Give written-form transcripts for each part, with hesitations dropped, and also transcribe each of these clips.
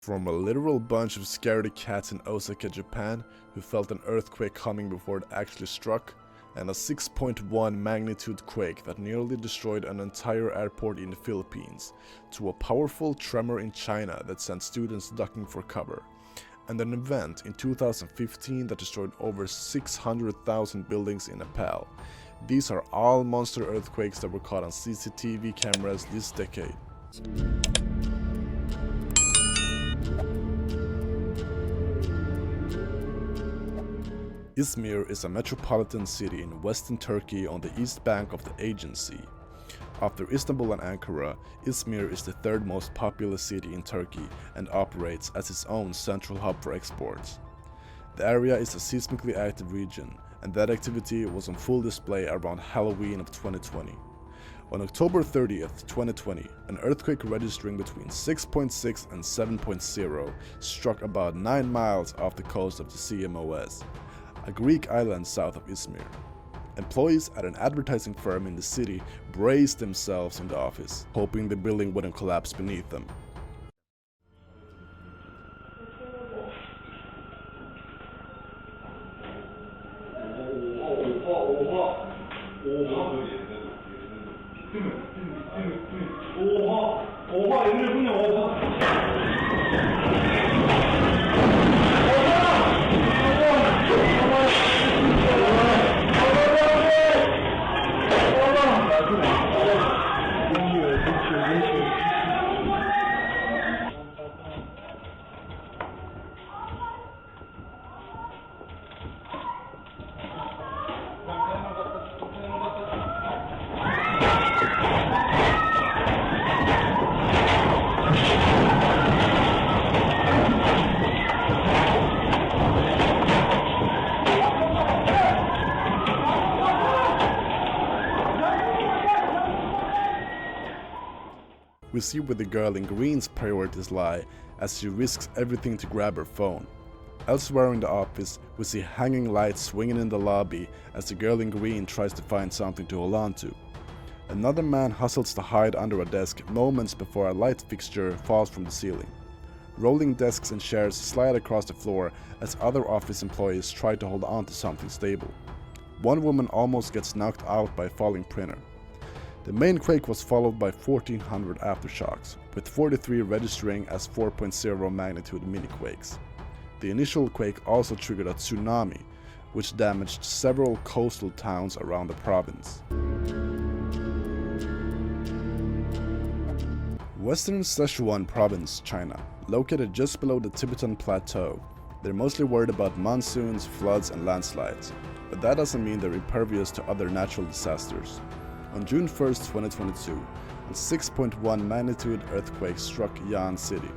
From a literal bunch of scaredy cats in Osaka, Japan, who felt an earthquake coming before it actually struck, and a 6.1 magnitude quake that nearly destroyed an entire airport in the Philippines, to a powerful tremor in China that sent students ducking for cover, and an event in 2015 that destroyed over 600,000 buildings in Nepal. These are all monster earthquakes that were caught on CCTV cameras this decade. Izmir is a metropolitan city in western Turkey on the east bank of the Aegean Sea. After Istanbul and Ankara, Izmir is the third most populous city in Turkey and operates as its own central hub for exports. The area is a seismically active region, and that activity was on full display around Halloween of 2020. On October 30th, 2020, an earthquake registering between 6.6 and 7.0 struck about 9 miles off the coast of the CMOS, a Greek island south of Izmir. Employees at an advertising firm in the city braced themselves in the office, hoping the building wouldn't collapse beneath them. We see where the girl in green's priorities lie, as she risks everything to grab her phone. Elsewhere in the office, we see hanging lights swinging in the lobby as the girl in green tries to find something to hold on to. Another man hustles to hide under a desk moments before a light fixture falls from the ceiling. Rolling desks and chairs slide across the floor as other office employees try to hold on to something stable. One woman almost gets knocked out by a falling printer. The main quake was followed by 1,400 aftershocks, with 43 registering as 4.0 magnitude mini-quakes. The initial quake also triggered a tsunami, which damaged several coastal towns around the province. Western Sichuan province, China, located just below the Tibetan Plateau. They're mostly worried about monsoons, floods, and landslides, but that doesn't mean they're impervious to other natural disasters. On June 1st, 2022, a 6.1 magnitude earthquake struck Yan City.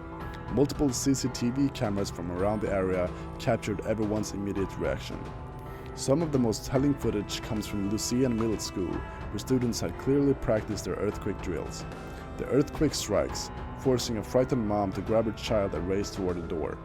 Multiple CCTV cameras from around the area captured everyone's immediate reaction. Some of the most telling footage comes from Lucian Middle School, where students had clearly practiced their earthquake drills. The earthquake strikes, forcing a frightened mom to grab her child and race toward the door.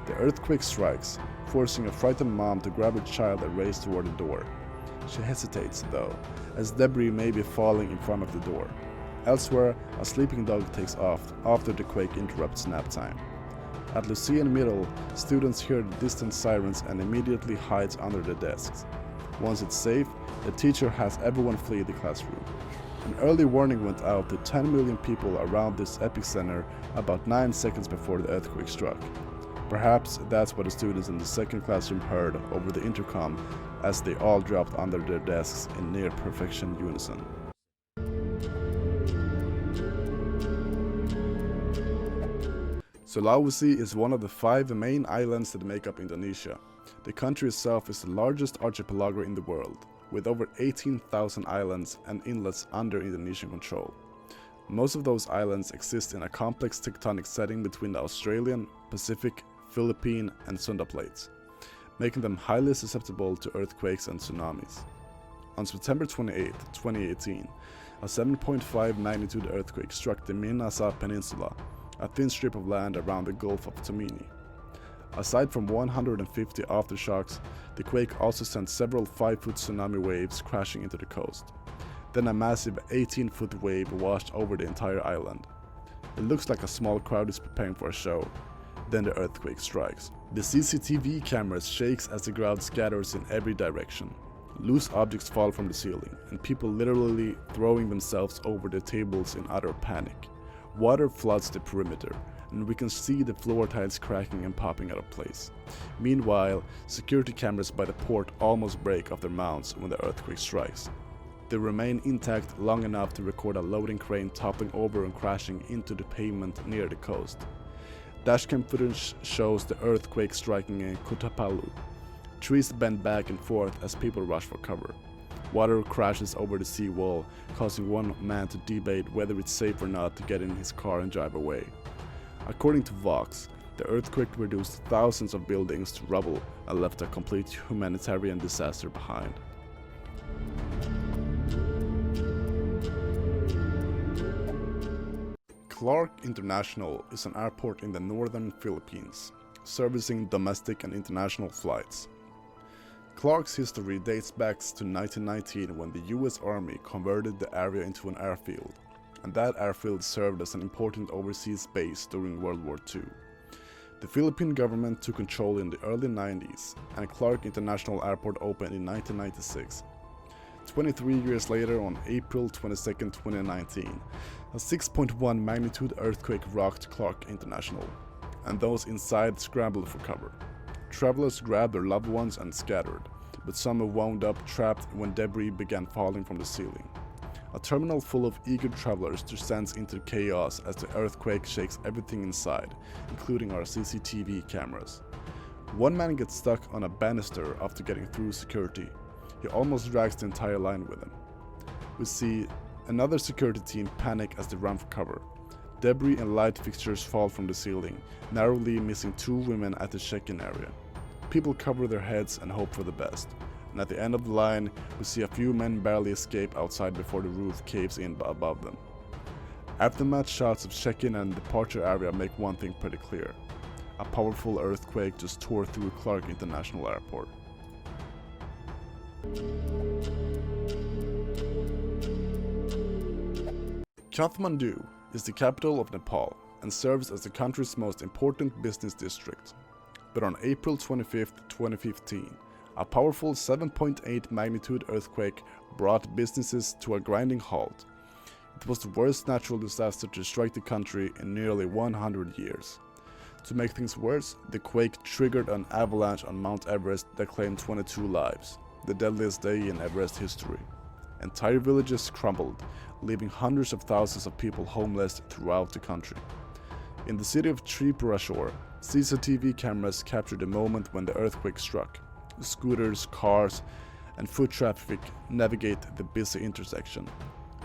The earthquake strikes, forcing a frightened mom to grab her child and race toward the door. She hesitates, though, as debris may be falling in front of the door. Elsewhere, a sleeping dog takes off after the quake interrupts nap time. At Lucian Middle, students hear the distant sirens and immediately hides under the desks. Once it's safe, the teacher has everyone flee the classroom. An early warning went out to 10 million people around this epicenter about 9 seconds before the earthquake struck. Perhaps that's what the students in the second classroom heard over the intercom as they all dropped under their desks in near perfection unison. Sulawesi is one of the 5 main islands that make up Indonesia. The country itself is the largest archipelago in the world, with over 18,000 islands and inlets under Indonesian control. Most of those islands exist in a complex tectonic setting between the Australian, Pacific, Philippine, and Sunda plates, making them highly susceptible to earthquakes and tsunamis. On September 28, 2018, a 7.5 magnitude earthquake struck the Minasa Peninsula, a thin strip of land around the Gulf of Tomini. Aside from 150 aftershocks, the quake also sent several 5-foot tsunami waves crashing into the coast. Then a massive 18-foot wave washed over the entire island. It looks like a small crowd is preparing for a show. Then the earthquake strikes. The CCTV cameras shakes as the crowd scatters in every direction. Loose objects fall from the ceiling, and people literally throwing themselves over the tables in utter panic. Water floods the perimeter, and we can see the floor tiles cracking and popping out of place. Meanwhile, security cameras by the port almost break off their mounts when the earthquake strikes. They remain intact long enough to record a loading crane toppling over and crashing into the pavement near the coast. Dashcam footage shows the earthquake striking in Kutapalu. Trees bend back and forth as people rush for cover. Water crashes over the seawall, causing one man to debate whether it's safe or not to get in his car and drive away. According to Vox, the earthquake reduced thousands of buildings to rubble and left a complete humanitarian disaster behind. Clark International is an airport in the northern Philippines, servicing domestic and international flights. Clark's history dates back to 1919 when the US Army converted the area into an airfield, and that airfield served as an important overseas base during World War II. The Philippine government took control in the early 90s, and Clark International Airport opened in 1996. 23 years later, on April 22, 2019, a 6.1 magnitude earthquake rocked Clark International, and those inside scrambled for cover. Travelers grabbed their loved ones and scattered, but some wound up trapped when debris began falling from the ceiling. A terminal full of eager travelers descends into chaos as the earthquake shakes everything inside, including our CCTV cameras. One man gets stuck on a banister after getting through security. He almost drags the entire line with him. We see another security team panic as they run for cover. Debris and light fixtures fall from the ceiling, narrowly missing 2 women at the check-in area. People cover their heads and hope for the best, and at the end of the line, we see a few men barely escape outside before the roof caves in above them. Aftermath shots of check-in and departure area make one thing pretty clear. A powerful earthquake just tore through Clark International Airport. Kathmandu is the capital of Nepal and serves as the country's most important business district. But on April 25, 2015, a powerful 7.8 magnitude earthquake brought businesses to a grinding halt. It was the worst natural disaster to strike the country in nearly 100 years. To make things worse, the quake triggered an avalanche on Mount Everest that claimed 22 lives, the deadliest day in Everest history. Entire villages crumbled, leaving hundreds of thousands of people homeless throughout the country. In the city of Tripurashore, CCTV cameras captured the moment when the earthquake struck. Scooters, cars, and foot traffic navigate the busy intersection.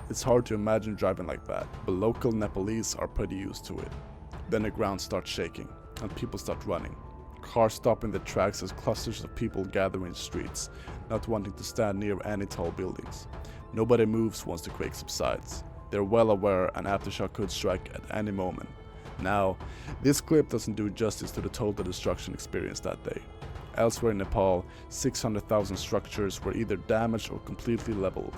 It's hard to imagine driving like that, but local Nepalese are pretty used to it. Then the ground starts shaking, and people start running. Cars stop in the tracks as clusters of people gather in the streets, not wanting to stand near any tall buildings. Nobody moves once the quake subsides. They're well aware an aftershock could strike at any moment. Now, this clip doesn't do justice to the total destruction experienced that day. Elsewhere in Nepal, 600,000 structures were either damaged or completely leveled.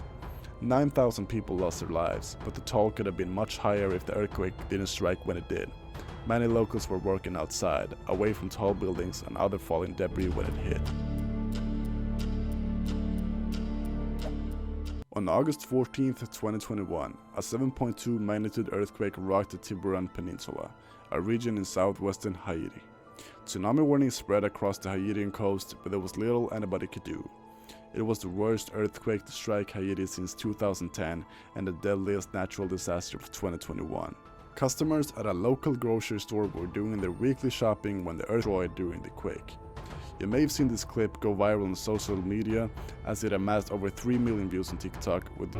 9,000 people lost their lives, but the toll could have been much higher if the earthquake didn't strike when it did. Many locals were working outside, away from tall buildings and other falling debris when it hit. On August 14, 2021, a 7.2 magnitude earthquake rocked the Tiburon Peninsula, a region in southwestern Haiti. Tsunami warnings spread across the Haitian coast, but there was little anybody could do. It was the worst earthquake to strike Haiti since 2010 and the deadliest natural disaster of 2021. Customers at a local grocery store were doing their weekly shopping when the earth destroyed during the quake. You may have seen this clip go viral on social media as it amassed over 3 million views on TikTok with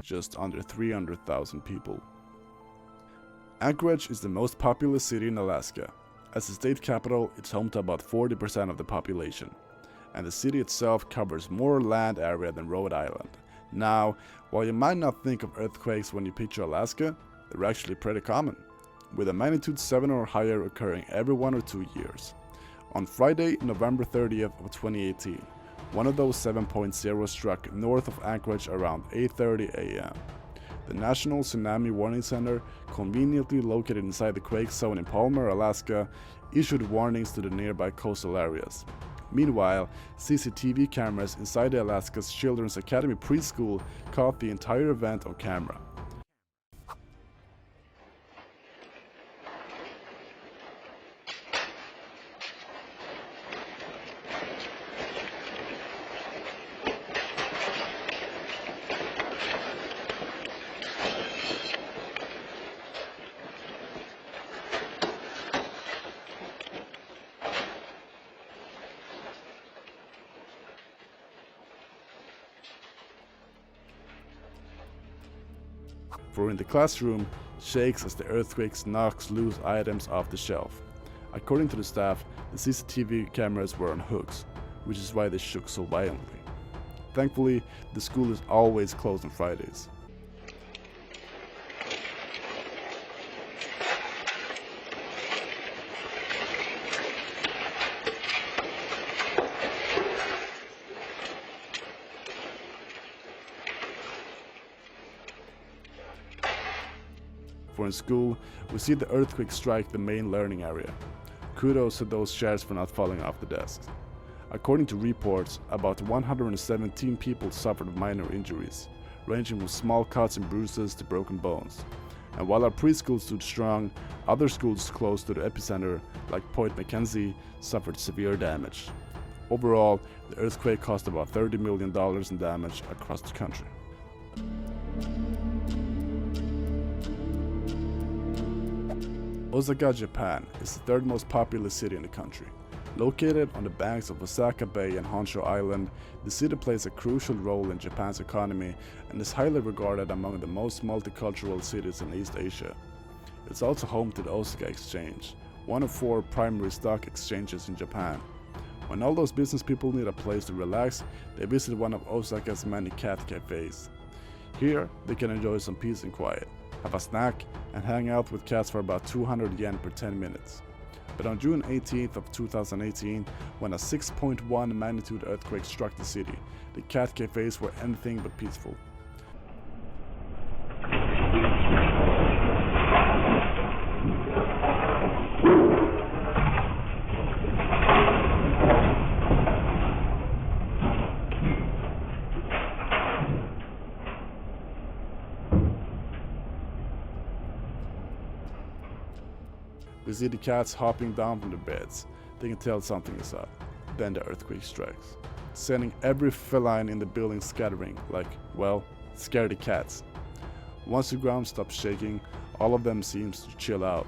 just under 300,000 people. Anchorage is the most populous city in Alaska. As the state capital, it's home to about 40% of the population, and the city itself covers more land area than Rhode Island. Now, while you might not think of earthquakes when you picture Alaska, they're actually pretty common, with a magnitude 7 or higher occurring every 1 or 2 years. On Friday, November 30th of 2018, one of those 7.0 struck north of Anchorage around 8:30 a.m. The National Tsunami Warning Center, conveniently located inside the quake zone in Palmer, Alaska, issued warnings to the nearby coastal areas. Meanwhile, CCTV cameras inside the Alaska's Children's Academy preschool caught the entire event on camera. For in the classroom, shakes as the earthquake knocks loose items off the shelf. According to the staff, the CCTV cameras were on hooks, which is why they shook so violently. Thankfully, the school is always closed on Fridays. For in school, we see the earthquake strike the main learning area. Kudos to those chairs for not falling off the desks. According to reports, about 117 people suffered minor injuries, ranging from small cuts and bruises to broken bones. And while our preschool stood strong, other schools close to the epicenter, like Point Mackenzie, suffered severe damage. Overall, the earthquake caused about $30 million in damage across the country. Osaka, Japan is the third most populous city in the country. Located on the banks of Osaka Bay and Honshu Island, the city plays a crucial role in Japan's economy and is highly regarded among the most multicultural cities in East Asia. It's also home to the Osaka Exchange, one of 4 primary stock exchanges in Japan. When all those business people need a place to relax, they visit one of Osaka's many cat cafes. Here, they can enjoy some peace and quiet, have a snack, and hang out with cats for about 200 yen per 10 minutes. But on June 18th of 2018, when a 6.1 magnitude earthquake struck the city, the cat cafes were anything but peaceful. We see the cats hopping down from their beds. They can tell something is up. Then the earthquake strikes, sending every feline in the building scattering like, well, scare the cats. Once the ground stops shaking, all of them seems to chill out.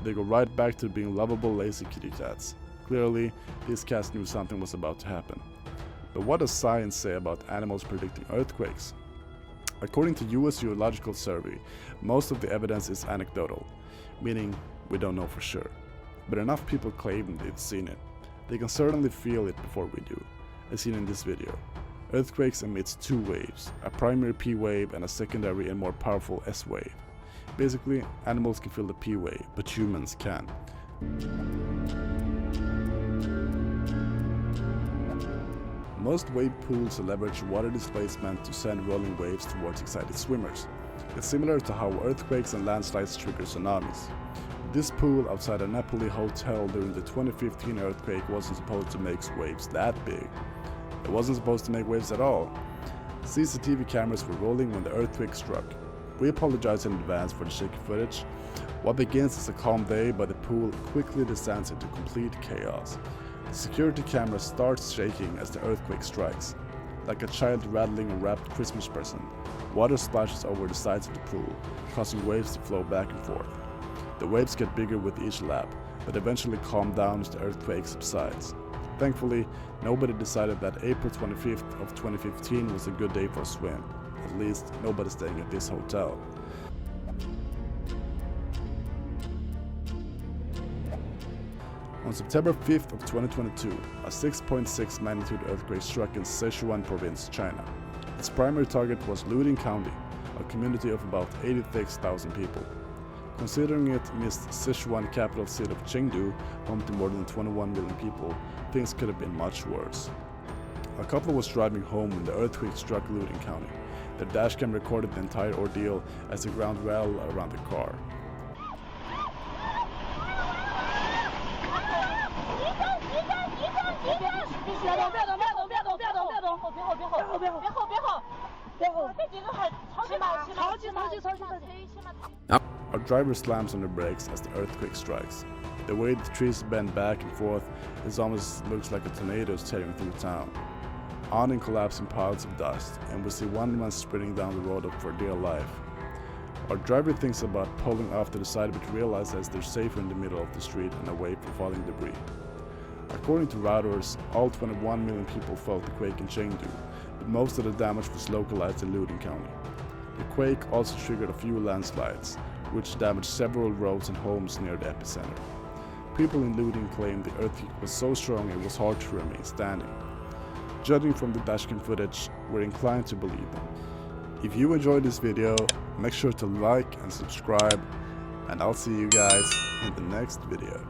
They go right back to being lovable, lazy kitty cats. Clearly, these cats knew something was about to happen. But what does science say about animals predicting earthquakes? According to US Geological Survey, most of the evidence is anecdotal, meaning we don't know for sure. But enough people claim they've seen it. They can certainly feel it before we do, as seen in this video. Earthquakes emits 2 waves, a primary P wave and a secondary and more powerful S wave. Basically, animals can feel the P wave, but humans can't. Most wave pools leverage water displacement to send rolling waves towards excited swimmers. It's similar to how earthquakes and landslides trigger tsunamis. This pool outside a Nepali hotel during the 2015 earthquake wasn't supposed to make waves that big. It wasn't supposed to make waves at all. CCTV cameras were rolling when the earthquake struck. We apologize in advance for the shaky footage. What begins as a calm day, but the pool quickly descends into complete chaos. The security camera starts shaking as the earthquake strikes. Like a child rattling a wrapped Christmas present, water splashes over the sides of the pool, causing waves to flow back and forth. The waves get bigger with each lap, but eventually calm down as the earthquake subsides. Thankfully, nobody decided that April 25th of 2015 was a good day for a swim. At least, nobody staying at this hotel. On September 5th of 2022, a 6.6 magnitude earthquake struck in Sichuan province, China. Its primary target was Luling County, a community of about 86,000 people. Considering it missed Sichuan capital city of Chengdu, home to more than 21 million people, things could have been much worse. A couple was driving home when the earthquake struck Luling County. Their dashcam recorded the entire ordeal as the ground rattled around the car. Our driver slams on the brakes as the earthquake strikes. The way the trees bend back and forth, it almost looks like a tornado is tearing through town. On and collapsing piles of dust, and we see one man sprinting down the road for dear life. Our driver thinks about pulling off to the side but realizes they're safer in the middle of the street and away from falling debris. According to routers, all 21 million people felt the quake in Chengdu, but most of the damage was localized in Luling County. The quake also triggered a few landslides, which damaged several roads and homes near the epicenter. People in Luling claimed the earthquake was so strong it was hard to remain standing. Judging from the dashcam footage, we're inclined to believe them. If you enjoyed this video, make sure to like and subscribe, and I'll see you guys in the next video.